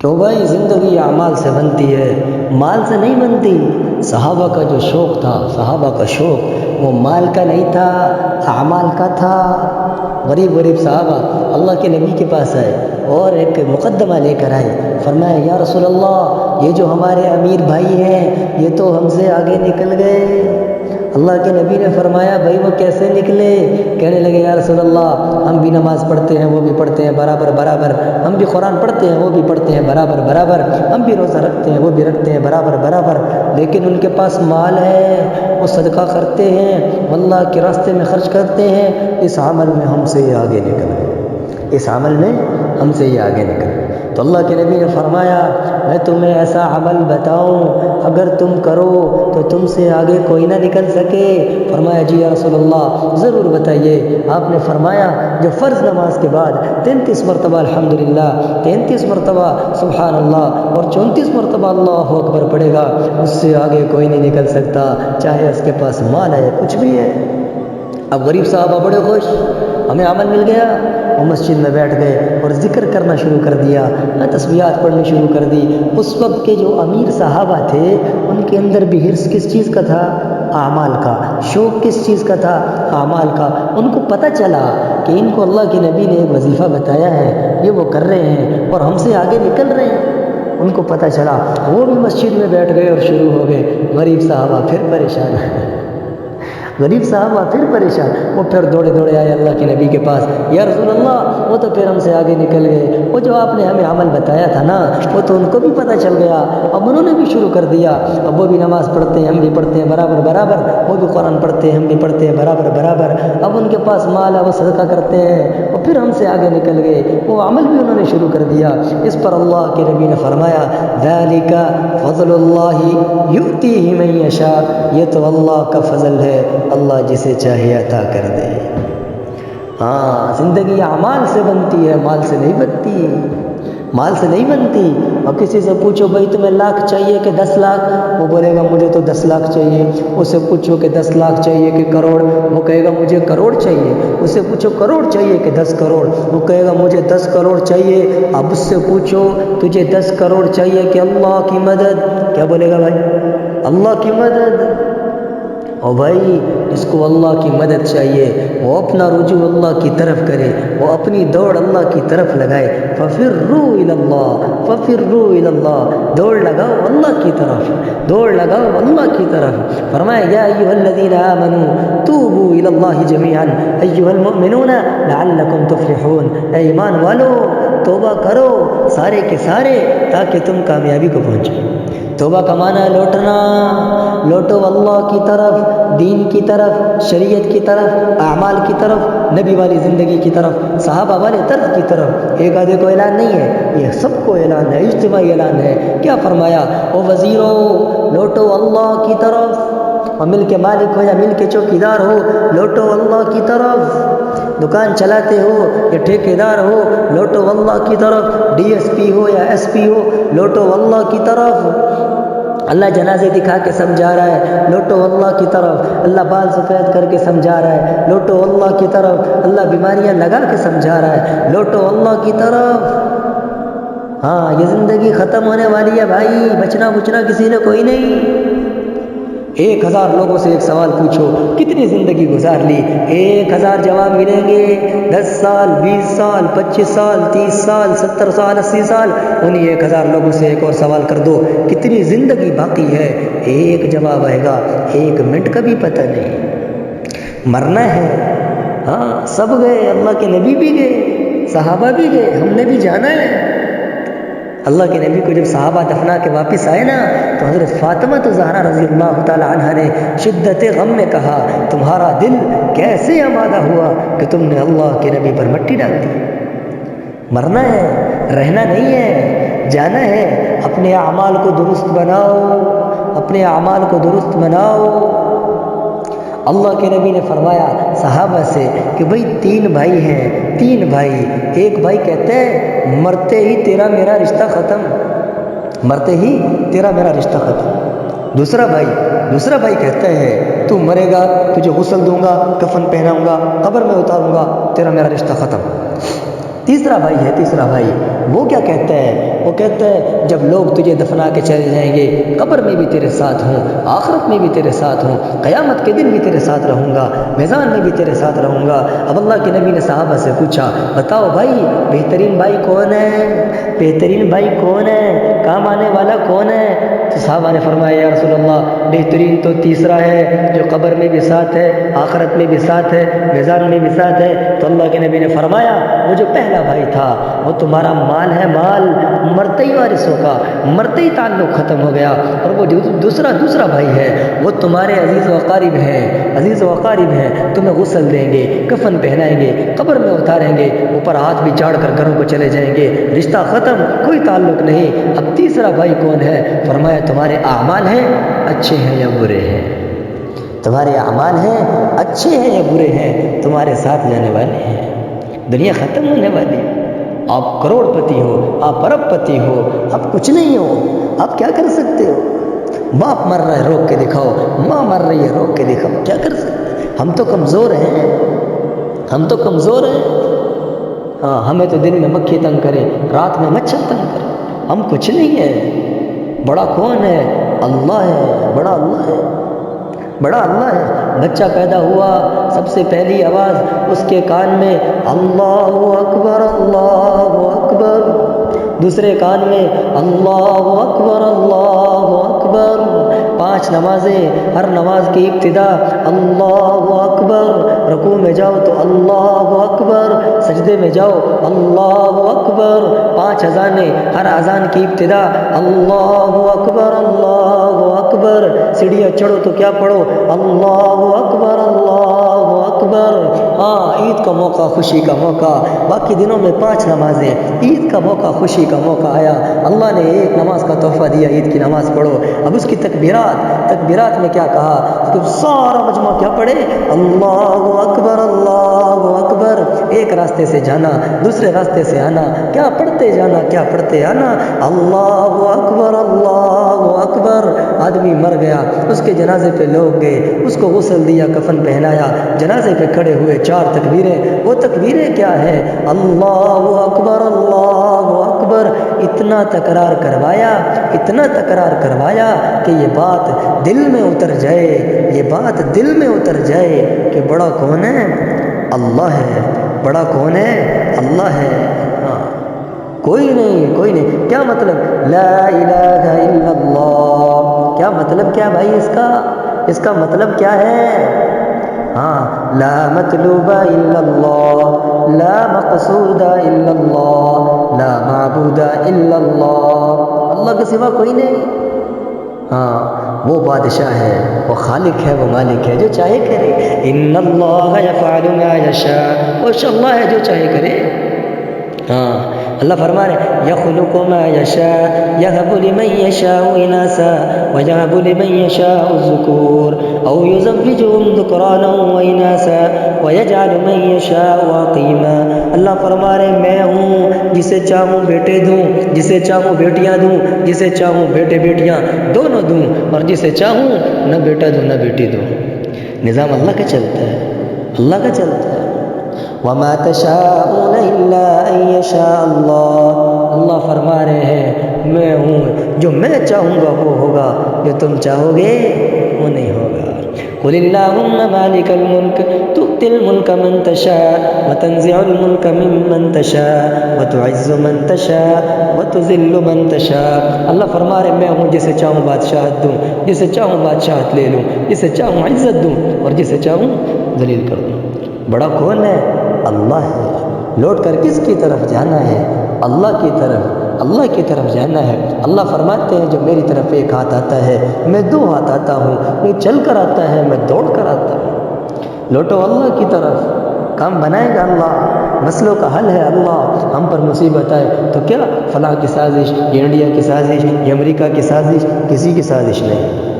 تو بھائی زندگی اعمال سے بنتی ہے، مال سے نہیں بنتی۔ صحابہ کا جو شوق تھا، صحابہ کا شوق وہ مال کا نہیں تھا، اعمال کا تھا۔ غریب غریب صحابہ اللہ کے نبی کے پاس آئے اور ایک مقدمہ لے کر آئے، فرمایا یا رسول اللہ، یہ جو ہمارے امیر بھائی ہیں یہ تو ہم سے آگے نکل گئے۔ اللہ کے نبی نے فرمایا بھائی وہ کیسے نکلے؟ کہنے لگے یا رسول اللہ، ہم بھی نماز پڑھتے ہیں وہ بھی پڑھتے ہیں برابر برابر، ہم بھی قرآن پڑھتے ہیں وہ بھی پڑھتے ہیں برابر برابر، ہم بھی روزہ رکھتے ہیں وہ بھی رکھتے ہیں برابر برابر، لیکن ان کے پاس مال ہے، وہ صدقہ کرتے ہیں، اللہ کے راستے میں خرچ کرتے ہیں، اس عمل میں ہم سے یہ آگے نکل گئے، اس عمل میں ہم سے یہ آگے نکل گئے۔ تو اللہ کے نبی نے فرمایا میں تمہیں ایسا عمل بتاؤں اگر تم کرو تو تم سے آگے کوئی نہ نکل سکے؟ فرمایا جی یا رسول اللہ ضرور بتائیے۔ آپ نے فرمایا جو فرض نماز کے بعد 33 مرتبہ الحمدللہ، 33 مرتبہ سبحان اللہ اور 34 مرتبہ اللہ اکبر پڑھے گا، اس سے آگے کوئی نہیں نکل سکتا، چاہے اس کے پاس مال ہے کچھ بھی ہے۔ اب غریب صاحبہ بڑے خوش، ہمیں عمل مل گیا۔ وہ مسجد میں بیٹھ گئے اور ذکر کرنا شروع کر دیا، تسبیحات پڑھنی شروع کر دی۔ اس وقت کے جو امیر صحابہ تھے ان کے اندر بھی حرص کس چیز کا تھا؟ اعمال کا۔ شوق کس چیز کا تھا؟ اعمال کا۔ ان کو پتہ چلا کہ ان کو اللہ کے نبی نے ایک وظیفہ بتایا ہے، یہ وہ کر رہے ہیں اور ہم سے آگے نکل رہے ہیں۔ ان کو پتہ چلا، وہ بھی مسجد میں بیٹھ گئے اور شروع ہو گئے۔ غریب صحابہ پھر پریشان غریب صاحبہ پھر پریشان، وہ پھر دوڑے دوڑے آئے اللہ کے نبی کے پاس، یا رسول اللہ وہ تو پھر ہم سے آگے نکل گئے، وہ جو آپ نے ہمیں عمل بتایا تھا نا وہ تو ان کو بھی پتہ چل گیا، اب انہوں نے بھی شروع کر دیا، اب وہ بھی نماز پڑھتے ہیں ہم بھی پڑھتے ہیں برابر برابر، وہ بھی قرآن پڑھتے ہیں ہم بھی پڑھتے ہیں برابر برابر، اب ان کے پاس مال ہے وہ صدقہ کرتے ہیں، اور پھر ہم سے آگے نکل گئے، وہ عمل بھی انہوں نے شروع کر دیا۔ اس پر اللہ کے نبی نے فرمایا ذالک فضل اللہ یؤتیہ من یشاء، یہ تو اللہ کا فضل ہے، اللہ جسے چاہے عطا کر دے۔ ہاں زندگی اعمال سے بنتی ہے، مال سے نہیں بنتی، مال سے نہیں بنتی۔ اور کسی سے پوچھو بھائی تمہیں لاکھ چاہیے کہ 10 لاکھ، وہ بولے گا مجھے تو 10 لاکھ چاہیے۔ اس سے پوچھو کہ 10 لاکھ چاہیے کہ کروڑ، وہ کہے گا مجھے کروڑ چاہیے۔ اس سے پوچھو کروڑ چاہیے کہ 10 کروڑ، وہ کہے گا مجھے 10 کروڑ چاہیے۔ اب اس سے پوچھو تجھے 10 کروڑ چاہیے کہ اللہ کی مدد، کیا بولے گا بھائی؟ اللہ کی مدد۔ اور بھائی جس کو اللہ کی مدد چاہیے وہ اپنا رجوع اللہ کی طرف کرے، وہ اپنی دوڑ اللہ کی طرف لگائے۔ ففروا الی اللہ، ففروا الی اللہ، دوڑ لگاؤ اللہ کی طرف، دوڑ لگاؤ اللہ کی طرف۔ فرمایا یا ایھا الذین آمنوا توبوا الی اللہ جميعا ایھا المؤمنون لعلکم تفلحون، اے ایمان والو توبہ کرو سارے کے سارے تاکہ تم کامیابی کو پہنچو۔ توبہ کا معنی ہے لوٹنا، لوٹو اللہ کی طرف، دین کی طرف، شریعت کی طرف، اعمال کی طرف، نبی والی زندگی کی طرف، صحابہ والے طرز کی طرف۔ ایک آدھے کو اعلان نہیں ہے، یہ سب کو اعلان ہے، اجتماعی اعلان ہے۔ کیا فرمایا؟ او وزیرو لوٹو اللہ کی طرف، اور مل کے مالک ہو یا مل کے چوکیدار ہو لوٹو اللہ کی طرف، دکان چلاتے ہو یا ٹھیکیدار ہو لوٹو اللہ کی طرف، ڈی ایس پی ہو یا ایس پی ہو لوٹو اللہ کی طرف۔ اللہ جنازے دکھا کے سمجھا رہا ہے لوٹو اللہ کی طرف، اللہ بال سفید کر کے سمجھا رہا ہے لوٹو اللہ کی طرف، اللہ بیماریاں لگا کے سمجھا رہا ہے لوٹو اللہ کی طرف۔ ہاں یہ زندگی ختم ہونے والی ہے بھائی، بچنا بچنا کسی نے کوئی نہیں۔ 1000 لوگوں سے ایک سوال پوچھو کتنی زندگی گزار لی، 1000 جواب ملیں گے۔ 10 سال، 20 سال، 25 سال، 30 سال، 70 سال، 80 سال، انہی 1000 لوگوں سے ایک اور سوال کر دو کتنی زندگی باقی ہے، ایک جواب آئے گا 1 منٹ کا بھی پتہ نہیں۔ مرنا ہے، ہاں سب گئے، اللہ کے نبی بھی گئے، صحابہ بھی گئے، ہم نے بھی جانا ہے۔ اللہ کے نبی کو جب صحابہ دفنا کے واپس آئے نا تو حضرت فاطمہ زہرا رضی اللہ تعالی عنہا نے شدت غم میں کہا تمہارا دل کیسے آمادہ ہوا کہ تم نے اللہ کے نبی پر مٹی ڈال دی۔ مرنا ہے، رہنا نہیں ہے، جانا ہے۔ اپنے اعمال کو درست بناؤ، اپنے اعمال کو درست بناؤ۔ اللہ کے نبی نے فرمایا صحابہ سے کہ بھئی 3 بھائی ہیں، 3 بھائی، ایک بھائی کہتے ہیں مرتے ہی تیرا میرا رشتہ ختم، مرتے ہی تیرا میرا رشتہ ختم۔ دوسرا بھائی کہتا ہے تو مرے گا تجھے غسل دوں گا، کفن پہناؤں گا، قبر میں اتاروں گا، تیرا میرا رشتہ ختم۔ تیسرا بھائی ہے، تیسرا بھائی وہ کیا کہتا ہے؟ وہ کہتا ہے جب لوگ تجھے دفنا کے چلے جائیں گے، قبر میں بھی تیرے ساتھ ہوں، آخرت میں بھی تیرے ساتھ ہوں، قیامت کے دن بھی تیرے ساتھ رہوں گا، میزان میں بھی تیرے ساتھ رہوں گا۔ اب اللہ کے نبی نے صحابہ سے پوچھا بتاؤ بھائی بہترین بھائی کون ہے؟ بہترین بھائی کون ہے؟ کام آنے والا کون ہے؟ تو صحابہ نے فرمایا یا رسول اللہ بہترین تو تیسرا ہے جو قبر میں بھی ساتھ ہے، آخرت میں بھی ساتھ ہے، میزان میں بھی ساتھ ہے۔ تو اللہ کے نبی نے فرمایا وہ جو پہلا بھائی تھا وہ تمہارا مال ہے، مال مرتے ہی وارث ہوگا، مرتے ہی تعلق ختم ہو گیا، اور وہ جو دوسرا بھائی ہے وہ تمہارے عزیز و اقارب ہیں، عزیز و اقارب ہیں، تمہیں غسل دیں گے، کفن پہنائیں گے، قبر میں اتاریں گے، اوپر ہاتھ بھی چاڑ کر گھروں کو چلے جائیں گے، رشتہ ختم، کوئی تعلق نہیں۔ اب تیسرا بھائی کون ہے؟ فرمایا تمہارے اعمال ہیں اچھے ہیں یا برے ہیں، تمہارے اعمال ہیں اچھے ہیں یا برے ہیں، تمہارے ساتھ جانے والے ہیں۔ دنیا ختم ہونے والی ہے، آپ کروڑ پتی ہو، آپ ارب پتی ہو، آپ کچھ نہیں ہو، آپ کیا کر سکتے ہو؟ باپ مر رہا ہے روک کے دکھاؤ، ماں مر رہی ہے روک کے دکھاؤ، کیا کر سکتے؟ ہم تو کمزور ہیں، ہم تو کمزور ہیں۔ ہاں ہمیں تو دن میں مکھی تنگ کرے، رات میں مچھر تنگ کرے، ہم کچھ نہیں ہے۔ بڑا کون ہے؟ اللہ ہے، بڑا اللہ ہے، بڑا اللہ ہے۔ بچہ پیدا ہوا سب سے پہلی آواز اس کے کان میں اللہ اکبر اللہ اکبر، دوسرے کان میں اللہ اکبر اللہ اکبر۔ 5 نمازیں، ہر نماز کی ابتدا اللہ اکبر، رکوع میں جاؤ تو اللہ اکبر، سجدے میں جاؤ اللہ اکبر، 5 اذانیں، ہر اذان کی ابتدا اللہ اکبر اللہ اکبر، سیڑھیاں چڑھو تو کیا پڑھو؟ اللہ اکبر اللہ اکبر۔ ہاں عید کا موقع، خوشی کا موقع، باقی دنوں میں 5 نمازیں، عید کا موقع، خوشی کا موقع آیا، اللہ نے ایک نماز کا تحفہ دیا، عید کی نماز پڑھو۔ اب اس کی تکبیرات میں کیا کہا؟ تو سارا مجموعہ کیا پڑھے؟ اللہ اکبر اللہ اکبر، ایک راستے سے جانا دوسرے راستے سے آنا، کیا پڑھتے جانا کیا پڑھتے آنا، اللہ اکبر اللہ اکبر۔ آدمی مر گیا، اس کے جنازے پہ لوگ گئے، اس کو غسل دیا، کفن پہنایا، جنازے پہ کھڑے ہوئے 4 تکبیریں، وہ تکبیریں کیا ہے؟ اللہ اکبر اللہ اکبر، اتنا تکرار کروایا، اتنا تکرار کروایا کہ یہ بات دل میں اتر جائے، یہ بات دل میں اتر جائے کہ بڑا کون ہے؟ اللہ ہے، بڑا کون ہے؟ اللہ ہے، ہاں کوئی نہیں، کوئی نہیں۔ کیا مطلب لا الہ الا اللہ؟ کیا مطلب کیا بھائی اس کا مطلب کیا ہے؟ ہاں لا مطلوب الا اللہ، لا مقصود الا اللہ، لا معبود الا اللہ، اللہ کے سوا کوئی نہیں۔ ہاں وہ بادشاہ ہے، وہ خالق ہے، وہ مالک ہے، جو چاہے کرے۔ ان اللہ یفعل ما یشاء، وہ اللہ ہے جو چاہے کرے۔ ہاں اللہ فرما رہے یخلق ما یشاء یہب لمن یشاء اناثا ویہب لمن یشاء الذکور او یزوجہم ذکرانا واناثا ویجعل من یشاء عقیما۔ اللہ فرما رہے میں ہوں جسے چاہوں بیٹے دوں، جسے چاہوں بیٹیاں دوں، جسے چاہوں بیٹے بیٹیاں دونوں دوں، اور جسے چاہوں نہ بیٹا دوں نہ بیٹی دوں۔ نظام اللہ کا چلتا ہے، اللہ کا چلتا ہے۔ وَمَا تَشَاءُونَ إِلَّا أَن يَشَاءَ اللَّهُ، اللہ فرما رہے ہیں میں ہوں، جو میں چاہوں گا وہ ہوگا، جو تم چاہو گے وہ نہیں ہوگا۔ قُلِ اللَّهُمَّ مَالِكَ الْمُلْكِ تُؤْتِي الْمُلْكَ مَن تَشَاءُ وَتَنزِعُ الْمُلْكَ مِمَّن تَشَاءُ وَتُعِزُّ مَن تَشَاءُ وَتُذِلُّ مَن تَشَاءُ۔ اللہ فرما رہے میں ہوں جسے چاہوں بادشاہت دوں، جسے چاہوں بادشاہت لے لوں، جسے چاہوں عزت دوں اور جسے چاہوں ذلیل کر دوں۔ بڑا کون ہے؟ اللہ ہے۔ لوٹ کر کس کی طرف جانا ہے؟ اللہ کی طرف، اللہ کی طرف جانا ہے۔ اللہ فرماتے ہیں جو میری طرف ایک ہاتھ آتا ہے میں 2 ہاتھ آتا ہوں، وہ چل کر آتا ہے میں دوڑ کر آتا ہوں۔ لوٹو اللہ کی طرف، کام بنائے گا اللہ، مسئلوں کا حل ہے اللہ۔ ہم پر مصیبت آئے تو کیا فلاں کی سازش، یہ انڈیا کی سازش، یہ امریکہ کی سازش، کسی کی سازش نہیں۔